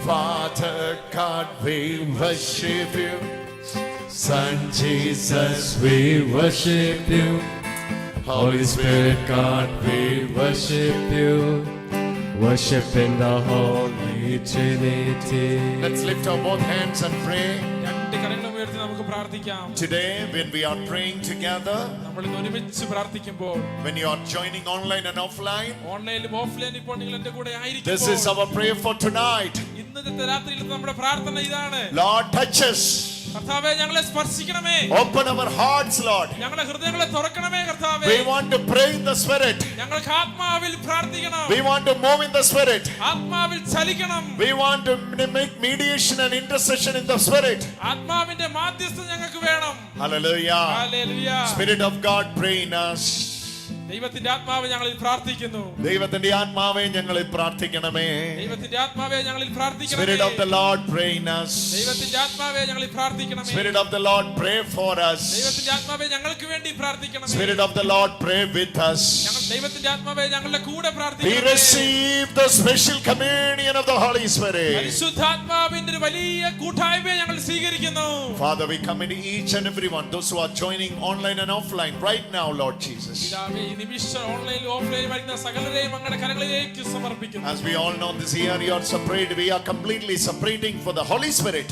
Father God, we worship you. Son Jesus, we worship you. Holy Spirit God, we worship you. Worship in the Holy Trinity. Let's lift our both hands and pray. Today, when we are praying together, when you are joining online and offline, this is our prayer for tonight. Lord, touch us. Open our hearts, Lord. We want to pray in the Spirit. We want to move in the Spirit. We want to make mediation and intercession in the Spirit. Hallelujah. Hallelujah. Spirit of God, pray in us. ദൈവത്തിന്റെ ആത്മാവേ ഞങ്ങളിൽ പ്രാർത്ഥിക്കുന്നു. ദൈവത്തിന്റെ ആത്മാവേ ഞങ്ങളിൽ പ്രാർത്ഥിക്കണമേ. ദൈവത്തിന്റെ ആത്മാവേ ഞങ്ങളിൽ പ്രാർത്ഥിക്കണമേ. Spirit of the Lord, pray in us. ദൈവത്തിന്റെ ആത്മാവേ ഞങ്ങളിൽ പ്രാർത്ഥിക്കണമേ. Spirit of the Lord, pray for us. ദൈവത്തിന്റെ ആത്മാവേ ഞങ്ങൾക്ക് വേണ്ടി പ്രാർത്ഥിക്കണമേ. Spirit of the Lord, pray with us. ദൈവത്തിന്റെ ആത്മാവേ ഞങ്ങളുടെ കൂടെ പ്രാർത്ഥിക്കണമേ. We receive the special communion of the Holy Spirit. പരിശുദ്ധാത്മാവിന്റെ ഒരു വലിയ കൂട്ടായ്മയെ ഞങ്ങൾ സ്വീകരിക്കുന്നു. Father, we commit each and every one, those who are joining online and offline right now, Lord Jesus. As we all know, this year you are separated. We are completely separating for the Holy Spirit.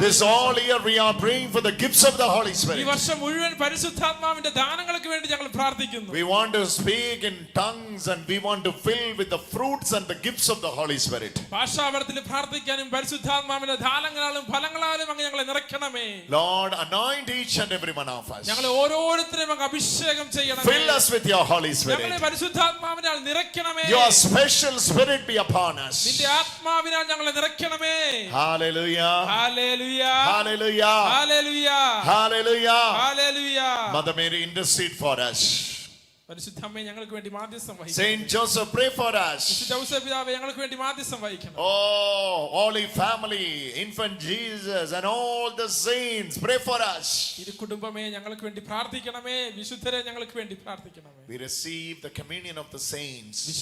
This all year we are praying for the gifts of the Holy Spirit. We want to speak in tongues and we want to fill with the fruits and the gifts of the Holy Spirit. Lord, anoint each and every one of us. Fill us with your Holy Spirit. Your special Spirit be upon us. Hallelujah. Hallelujah. Hallelujah. Hallelujah. Hallelujah. Hallelujah. Mother Mary, intercede for us. Saint Joseph, pray for us. Oh, Holy Family, Infant Jesus and all the saints, pray for us. We receive the communion of the saints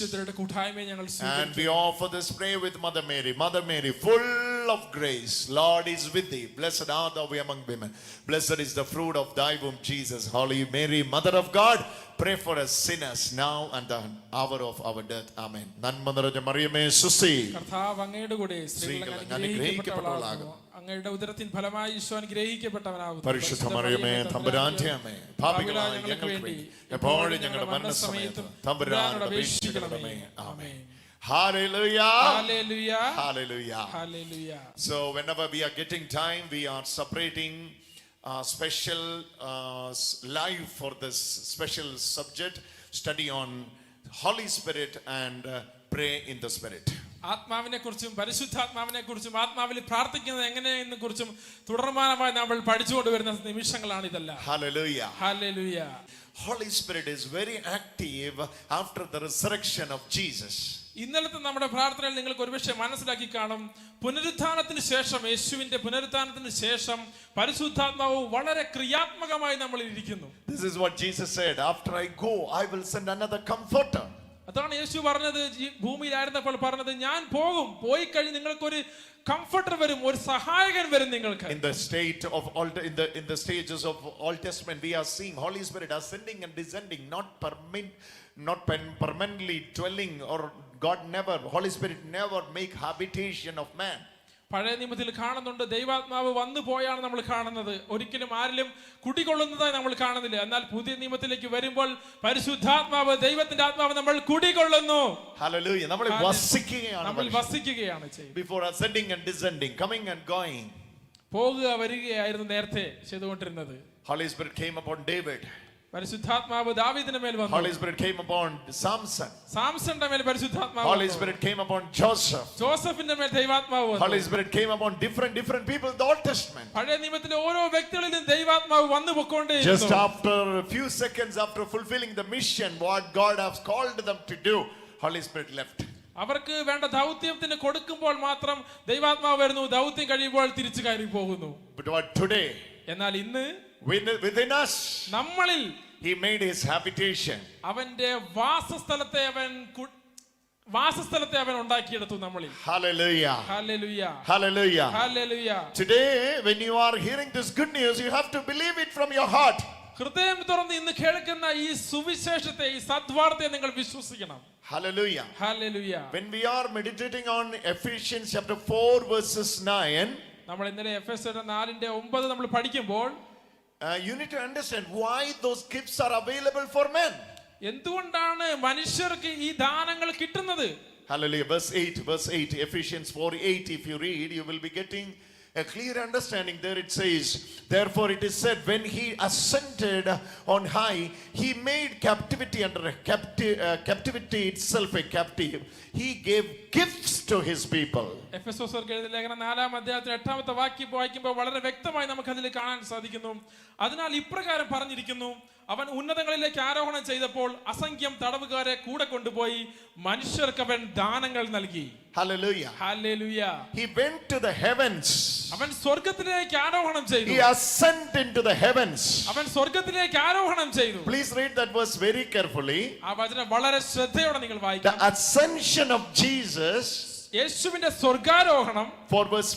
and we offer this prayer with Mother Mary. Mother Mary, full of grace, Lord is with thee. Blessed art thou among women. Blessed is the fruit of thy womb, Jesus. Holy Mary, Mother of God, pray for us sinners now and the hour of our death. Amen. നന്മ നിറഞ്ഞ മറിയമേ സുസ്തി. കർത്താവ് അങ്ങയുടെ കൂടെ സ്ത്രീകൾ അനുഗ്രഹിക്കപ്പെട്ടവളാകുന്നു. അങ്ങയുടെ ഉദരത്തിൻ ഫലമായി ഈശോ അനുഗ്രഹിക്കപ്പെട്ടവനാകുന്നു. പരിശുദ്ധ മറിയമേ തമ്പുരാന്റെ അമ്മേ, പാപികളായ ഞങ്ങൾക്ക് വേണ്ടി എപ്പോഴും ഞങ്ങളുടെ മരണസമയത്തും തമ്പുരാനോട് അപേക്ഷിക്കണമേ. ആമേൻ. Hallelujah. Hallelujah. Hallelujah. Hallelujah. So whenever we are getting time, we are separating special live for this special subject, study on Holy Spirit and pray in the Spirit. ആത്മാവിനെ കുറിച്ചും പരിശുദ്ധാത്മാവിനെ കുറിച്ചും ആത്മാവിൽ പ്രാർത്ഥിക്കുന്നത് എങ്ങനെയെന്ന് കുറിച്ചും തുടർമാനമായി നമ്മൾ പഠിച്ചുകൊണ്ട് വരുന്ന നിമിഷങ്ങളാണ് ഇതെല്ലാം. Hallelujah. Hallelujah. Holy Spirit is very active after the resurrection of Jesus. ഇന്നലത്തെ നമ്മുടെ പ്രാർത്ഥനയിൽ നിങ്ങൾക്ക് ഒരുപക്ഷെ മനസ്സിലാക്കി കാണും, പുനരുത്ഥാനത്തിന് ശേഷം, യേശുവിന്റെ പുനരുത്ഥാനത്തിന് ശേഷം പരിശുദ്ധാത്മാവ് വളരെ ക്രിയാത്മകമായി നമ്മളിൽ ഇരിക്കുന്നു. This is what Jesus said, after I go I will send another comforter. അതാണ് യേശു പറഞ്ഞത്, ഭൂമിയിലായിരുന്നപ്പോൾ പറഞ്ഞത്, ഞാൻ പോകും, പോയി കഴിഞ്ഞ് നിങ്ങൾക്കൊരു കംഫർട്ടർ വരും, ഒരു സഹായകൻ വരും നിങ്ങൾക്ക്. In the state of in the stages of Old Testament we are seeing Holy Spirit ascending and descending, not permanently dwelling, or God never, Holy Spirit never make habitation of man. പഴയ നിയമത്തിൽ കാണുന്നുണ്ട്, ദൈവാത്മാവ് വന്നു പോയാണ് നമ്മൾ കാണുന്നത്, ഒരിക്കലും ആരിലും കുടികൊള്ളുന്നതായി നമ്മൾ കാണുന്നില്ല. എന്നാൽ പുതിയ നിയമത്തിലേക്ക് വരുമ്പോൾ പരിശുദ്ധാത്മാവ്, ദൈവത്തിന്റെ ആത്മാവ് നമ്മൾ കുടികൊള്ളുന്നു. ഹല്ലേലൂയ. നമ്മൾ വസിക്കുകയാണ് ചെയ്യുന്നത്. Before ascending and descending, coming and going, പോകുക വരികയായിരുന്നു നേരത്തെ ചെയ്തുകൊണ്ടിരുന്നത്. Holy Spirit came upon David. പരിശുദ്ധാത്മാവ് ദാവീദിന്റെ മേൽ വന്നു. Holy Spirit came upon Samson. സാംസന്റെ മേൽ പരിശുദ്ധാത്മാവ്. Holy Spirit came upon Joseph. ജോസഫിന്റെ മേൽ ദൈവാത്മാവ് വന്നു. Holy Spirit came upon different people in the Old Testament. പഴയ നിയമത്തിലെ ഓരോ വ്യക്തികളിലും ദൈവാത്മാവ് വന്നു പോയിക്കൊണ്ടേയിരുന്നു. Just after a few seconds after fulfilling the mission what God has called them to do, Holy Spirit left. അവർക്ക് വേണ്ട ദൗത്യത്തിന് കൊടുക്കുമ്പോൾ മാത്രം ദൈവാത്മാവ് വരുന്നു, ദൗത്യം കഴിയുമ്പോൾ തിരിച്ചു കയറി പോകുന്നു. But what today? എന്നാൽ ഇന്ന് within us, നമ്മളിൽ he made his habitation. അവന്റെ വാസസ്ഥലത്തെ അവൻ വാസസ്ഥലത്തെ അവൻ ഉണ്ടാക്കിയെടുത്തു നമ്മളിൽ. Hallelujah. Hallelujah. Hallelujah. Hallelujah. Today, when you are hearing this good news, you have to believe it from your heart. ഹൃദയം തുറന്ന് ഇന്ന് കേൾക്കുന്ന ഈ സുവിശേഷത്തെ, ഈ സദ്വാർത്തയെ നിങ്ങൾ വിശ്വസിക്കണം. Hallelujah. Hallelujah. When we are meditating on Ephesians chapter 4 verses 9, നമ്മൾ ഇന്നലെ എഫെസ്യർ 4:9 നമ്മൾ പഠിക്കുമ്പോൾ you need to understand why those gifts are available for men. എന്തുകൊണ്ടാണ് മനുഷ്യർക്ക് ഈ ദാനങ്ങൾ കിട്ടുന്നത്? Hallelujah. Verse 8, Ephesians 4:8, if you read, you will be getting a clear understanding. There it says, therefore it is said, when he ascended on high, he made captivity under captivity itself a captive. He gave gifts to his people. എഫെസോസ്യർക്ക് എഴുതിയ ലേഖനം 4-ാം അധ്യായത്തിൽ 8-ാമത്തെ വാക്യം വായിക്കുമ്പോൾ വളരെ വ്യക്തമായി നമുക്ക് അതിൽ കാണാൻ സാധിക്കുന്നു. അതിനാൽ ഇപ്രകാരം പറഞ്ഞിരിക്കുന്നു, അവൻ ഉന്നതങ്ങളിലേക്ക് ആരോഹണം ചെയ്തപ്പോൾ അസംഖ്യം തടവുകാരെ കൂടെ കൊണ്ടുപോയി മനുഷ്യർക്ക് അവൻ ദാനങ്ങൾ നൽകി. Hallelujah. Hallelujah. He went to the heavens. അവൻ സ്വർഗ്ഗത്തിലേക്ക് ആരോഹണം ചെയ്തു. He ascended into the heavens. അവൻ സ്വർഗ്ഗത്തിലേക്ക് ആരോഹണം ചെയ്തു. Please read that verse very carefully. ആ വചനം വളരെ ശ്രദ്ധയോടെ നിങ്ങൾ The വായിക്കണം. ascension of Jesus. യേശുവിന്റെ സ്വർഗ്ഗാരോഹണം. For verse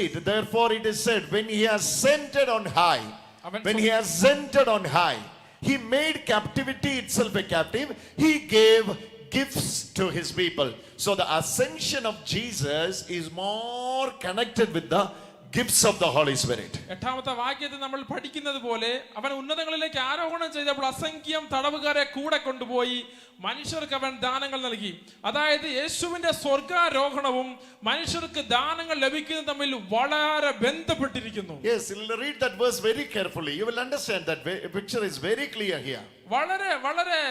8, therefore it is said, when he ascended on high, when he ascended on high, he made captivity itself a captive. He gave gifts to his people. So the ascension of Jesus is more connected with the gifts of the Holy Spirit. 8-ാമത്തെ വാക്യത്തിൽ നമ്മൾ പഠിക്കുന്നത് പോലെ അവൻ ഉന്നതങ്ങളിലേക്ക് ആരോഹണം ചെയ്തപ്പോൾ അസംഖ്യം തടവുകാരെ കൂടെ കൊണ്ടുപോയി മനുഷ്യർക്ക് അവൻ ദാനങ്ങൾ നൽകി. അതായത് യേശുവിന്റെ സ്വർഗ്ഗാരോഹണവും മനുഷ്യർക്ക് ദാനങ്ങൾ ലഭിക്കുന്നതും തമ്മിൽ വളരെ ബന്ധപ്പെട്ടിരിക്കുന്നു. Yes, you'll read that verse very carefully. You will understand that picture is very clear here. വളരെ വളരെ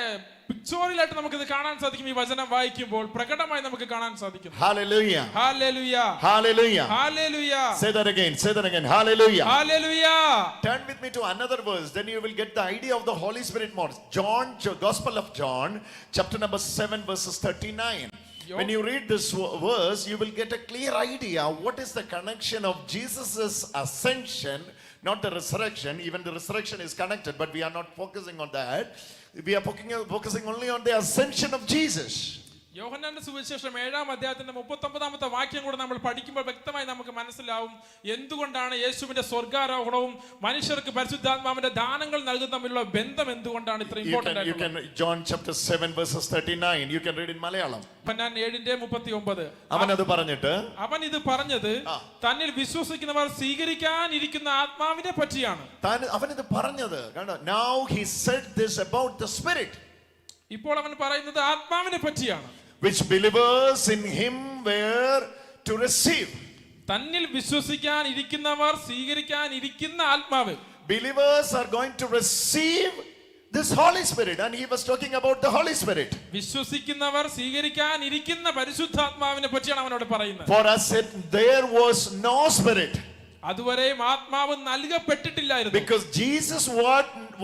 പിക്ചോറിലായിട്ട് നമുക്ക് ഇത് കാണാൻ സാധിക്കും. ഈ വചനം വായിക്കുമ്പോൾ പ്രകടമായി നമുക്ക് കാണാൻ സാധിക്കും. Hallelujah. Hallelujah. Hallelujah. Hallelujah. Say that again. Hallelujah. Hallelujah. Turn with me to another verse, then you will get the idea of the Holy Spirit more. Gospel of John, chapter number 7, verses 39. When you read this verse, you will get a clear idea what is the connection of Jesus' ascension, not the resurrection. Even the resurrection is connected, but we are not focusing on that. We are focusing only on the ascension of Jesus. യോഹന്നാന്റെ സുവിശേഷം 7-ാം അധ്യായത്തിന്റെ 39-ാമത്തെ വാക്യം കൂടെ നമ്മൾ പഠിക്കുമ്പോൾ വ്യക്തമായി നമുക്ക് മനസ്സിലാവും എന്തുകൊണ്ടാണ് യേശുവിന്റെ സ്വർഗ്ഗാരോഹണവും മനുഷ്യർക്ക് പരിശുദ്ധാത്മാവിന്റെ ദാനങ്ങൾ നൽകുന്ന തമ്മിലുള്ള ബന്ധം എന്തുകൊണ്ടാണ് ഇത്ര ഇമ്പോർട്ടന്റ് ആയിട്ടുള്ളത്. You can John chapter 7 verses 39. You can read in Malayalam. യോഹന്നാൻ 7:39. അവൻ ഇത് പറഞ്ഞത് തന്നിൽ വിശ്വസിക്കുന്നവർ സ്വീകരിക്കാനിരിക്കുന്ന ആത്മാവിനെ പറ്റിയാണ്. അവൻ ഇത് പറഞ്ഞത് കണ്ടോ. Now he said this about the Spirit. ഇപ്പോൾ അവൻ പറയുന്നത് ആത്മാവിനെ പറ്റിയാണ്. Which believers in him were to receive. തന്നിൽ വിശ്വസിക്കാൻ ഇരിക്കുന്നവർ സ്വീകരിക്കാൻ ഇരിക്കുന്ന ആത്മാവ്. Believers are going to receive this Holy Spirit, and he was talking about the Holy Spirit. വിശ്വസിക്കുന്നവർ സ്വീകരിക്കാൻ ഇരിക്കുന്ന പരിശുദ്ധാത്മാവിനെ പറ്റിയാണ് അവനോട് പറയുന്നത്. For us there was no Spirit. അതുവരെയും ആത്മാവ് നൽകപ്പെട്ടിട്ടില്ലായിരുന്നു. Because Jesus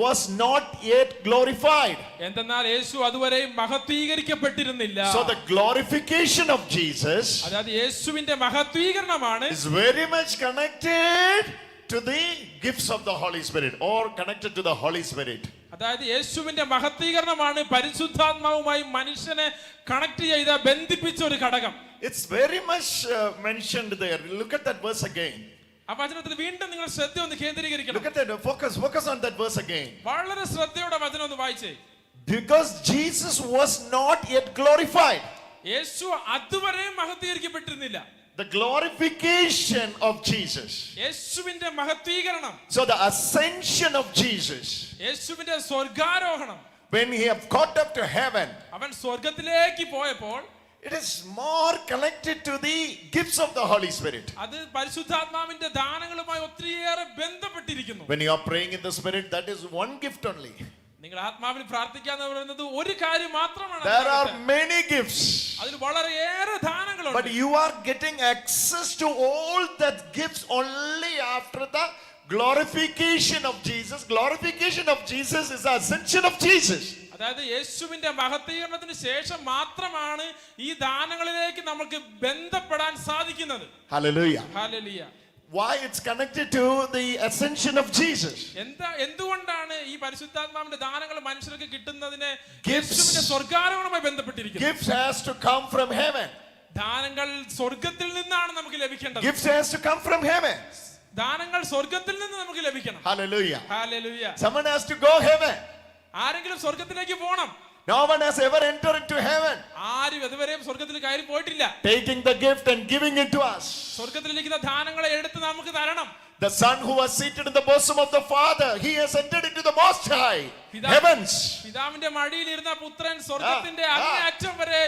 was not yet glorified. എന്തെന്നാൽ യേശു അതുവരെയും മഹത്വീകരിക്കപ്പെട്ടിരുന്നില്ല. So the glorification of Jesus, അതായത് യേശുവിന്റെ മഹത്വീകരണമാണ്, is very much connected to the gifts of the Holy Spirit, or connected to the Holy Spirit. അതായത് യേശുവിന്റെ മഹത്വീകരണമാണ് പരിശുദ്ധാത്മാവുമായി മനുഷ്യനെ connect ചെയ്ത ബന്ധിപ്പിച്ച ഒരു ഘടകം. It's very much mentioned there. Look at that verse again. ആ വചനത്തിൽ വീണ്ടും നിങ്ങൾ ശ്രദ്ധ ഒന്ന് കേന്ദ്രീകരിക്കണം. Look at that. Focus on that verse again. വളരെ ശ്രദ്ധയോടെ വചനം ഒന്ന് വായിച്ചേ. Because Jesus was not yet glorified. യേശു അതുവരെയും മഹത്വീകരിക്കപ്പെട്ടിരുന്നില്ല. The glorification of Jesus. യേശുവിന്റെ മഹത്വീകരണം. So the ascension of Jesus. യേശുവിന്റെ സ്വർഗ്ഗാരോഹണം. When he have caught up to heaven, അവൻ സ്വർഗ്ഗത്തിലേക്ക് പോയപ്പോൾ it is more connected to the gifts of the Holy Spirit. അത് പരിശുദ്ധാത്മാവിന്റെ ദാനങ്ങളുമായി ഒത്തിരിയേറെ ബന്ധപ്പെട്ടിരിക്കുന്നു. When you are praying in the Spirit, that is one gift only. നിങ്ങൾ ആത്മാവിൽ പ്രാർത്ഥിക്കാന്ന് പറയുന്നത് ഒരു കാര്യം മാത്രമാണ്. There are many gifts. അതിൽ വളരെയേറെ ദാനങ്ങളുണ്ട്. But you are getting access to all that gifts only after the glorification of Jesus. Glorification of Jesus is the ascension of Jesus. അതായത് യേശുവിന്റെ മഹത്വീകരണത്തിന് ശേഷം മാത്രമാണ് ഈ ദാനങ്ങളിലേക്ക് നമുക്ക് ബന്ധപ്പെടാൻ സാധിക്കുന്നത്. Hallelujah. Hallelujah. why it's connected to the ascension of Jesus. എന്തുകൊണ്ടാണ് ഈ പരിശുദ്ധാത്മാവിന്റെ ദാനങ്ങൾ മനുഷ്യർക്ക് കിട്ടുന്നതിനെ Gifts. യേശുവിന്റെ സ്വർഗ്ഗാരോഹണവുമായി ബന്ധപ്പെട്ടിരിക്കുന്നു. Gifts has to come from heaven. ദാനങ്ങൾ സ്വർഗ്ഗത്തിൽ നിന്നാണ് നമുക്ക് ലഭിക്കേണ്ടത്. Gifts has to come from heaven. ദാനങ്ങൾ സ്വർഗ്ഗത്തിൽ നിന്ന് നമുക്ക് ലഭിക്കണം. Hallelujah. Hallelujah. Someone has to go heaven. ആരെങ്കിലും സ്വർഗ്ഗത്തിലേക്ക് പോകണം. No one has ever entered into heaven. ആരും ഇതുവരെയും സ്വർഗ്ഗത്തിൽ കയറി പോയിട്ടില്ല. Taking the gift and giving it to us. സ്വർഗ്ഗത്തിലിരിക്കുന്ന ദാനങ്ങളെ എടുത്ത് നമുക്ക് തരണം. The Son who was seated in the bosom of the Father, he has entered into the Most High heavens. പിതാവിന്റെ മടിയിൽ ഇരുന്ന പുത്രൻ സ്വർഗ്ഗത്തിന്റെ അങ്ങേയറ്റം വരെ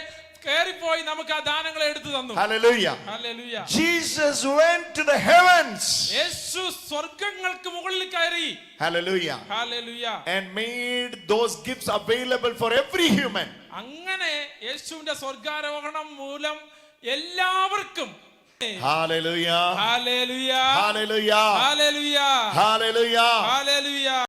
കയറിപ്പോയി നമുക്ക് ആ ദാനങ്ങളെ എടുത്തു തന്നു. Hallelujah. Hallelujah. Jesus went to the heavens. യേശു സ്വർഗ്ഗങ്ങൾക്ക് മുകളിൽ കയറി. Hallelujah. Hallelujah. And made those gifts available for every human. അങ്ങനെ യേശുവിന്റെ സ്വർഗ്ഗാരോഹണം മൂലം എല്ലാവർക്കും. Hallelujah. Hallelujah. Hallelujah. Hallelujah. Hallelujah. Hallelujah.